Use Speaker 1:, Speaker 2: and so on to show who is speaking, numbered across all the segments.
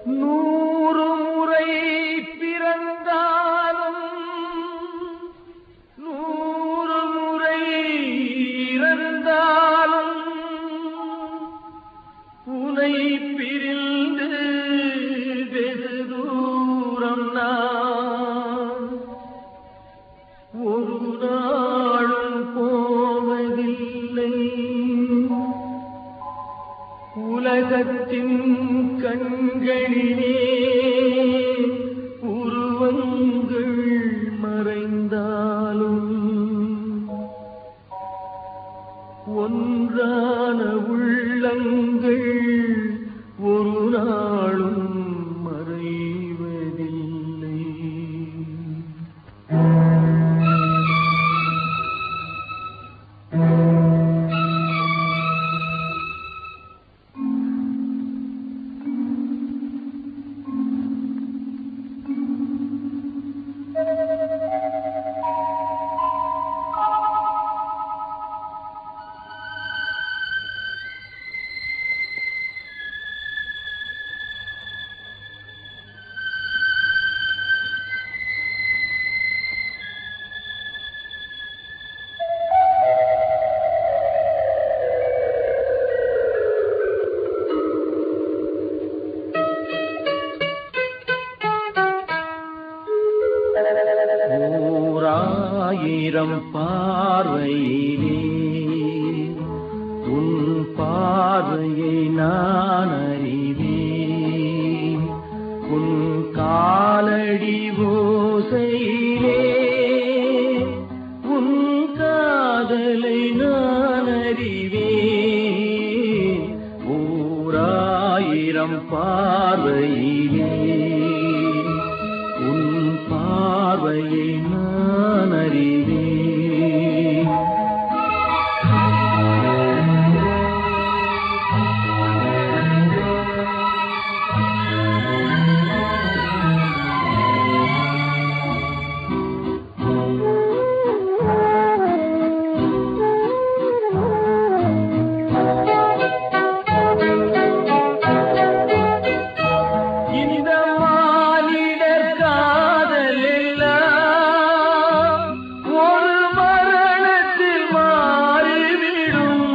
Speaker 1: 100 முறை பிறந்தாலும் 100 முறை இறந்தாலும் உனை பிரிந்து வெகு தூரம் நான் ஒரு நாளும் போவதில்லை. உலகத்தின் கண்களிலே உருவங்கள் மறைந்தாலும் ஒன்றான உள்ளங்கள் ஒரு நாளும் மறைவதில்லை. ஓராயிரம் பார்வையிலே உன் பார்வையை நான் அறிவேன். உன் காலடி ஓசையிலே உன் காதலை நான் அறிவேன். ஓராயிரம் பார்வையிலே உன் பார்வையை நான் அறிவேன். இந்த மானிடர் காதல் எல்லாம் ஒரு மரணத்தில் மாறிவிடும்.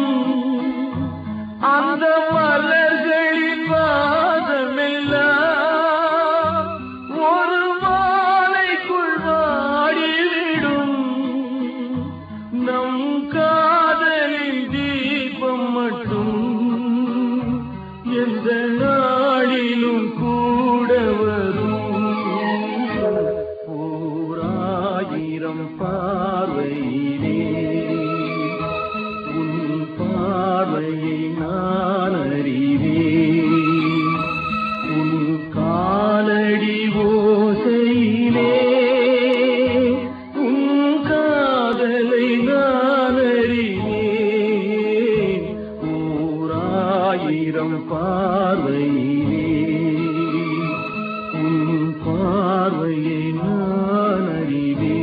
Speaker 1: அந்த மலர்களின் வாதமெல்லாம் ஒரு மாலைக்குள் வாடிவிடும். நம் காதலின் தீபம் மட்டும் எந்த நாளிலும் கூட வரும். ஓராயிரம் பார்வையிலே உன் பார்வையை நான் அறிவேன். உன் காலடி ஓசையிலே உன் காதலை நான் அறிவேன். ஓராயிரம் பார்வையிலே உன் பார்வையை நான் அறிவேன்.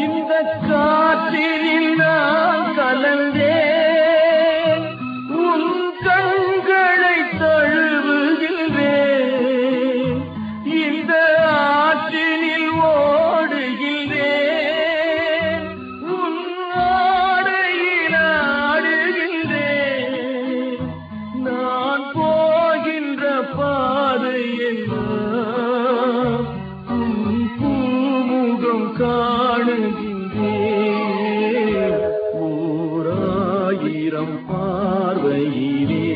Speaker 1: இந்த காற்றினில் நான் கலந்தேன். உன் கண்களை தழுவுகின்றேன். இந்த ஆற்றினில் ஓடுகின்றேன். உன் ஆடையில் ஆடுகின்றேன். நான் போகின்ற பாதை எல்லாம் உன் பூமுகம் காணுகின்றேன். ஓராயிரம் பார்வையிலே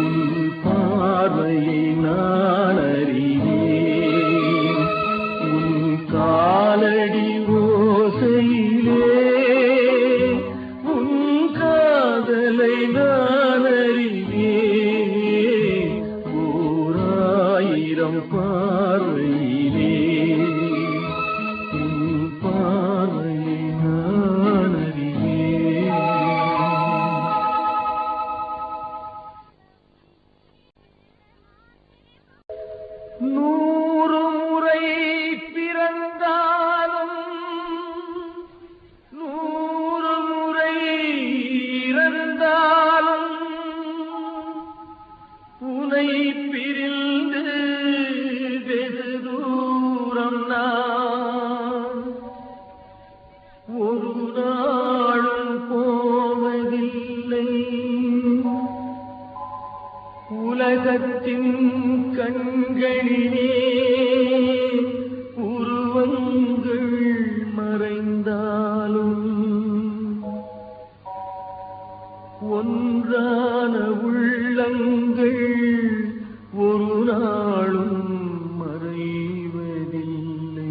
Speaker 1: உன் பார்வையை நான் அறிவேன். உன் காலடி ஓசையிலே உன் காதலை நான் அறிவேன். பார்வையிலே உன் பார்வையை நான் அறிவேன். நூறு முறை பிறந்தாலும் நூறு முறை இறந்தாலும் உனை பிரிந்து வெகு தூரம் நான் ஒரு நாளும் போவதில்லை. உலகத்தின் கண்களிலே உருவங்கள் மறைந்தாலும் ஒன்றான உள்ளங்கள் ஒரு நாளும் மறைவதில்லை.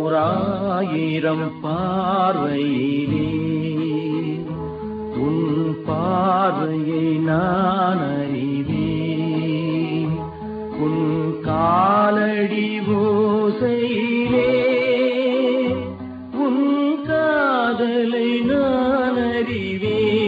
Speaker 1: ஓராயிரம் பார்வையிலே உன் பார்வையை நான் அறிவேன். உன் காலடி ஓசையிலே உன் காதலை நான் அறிவேன்.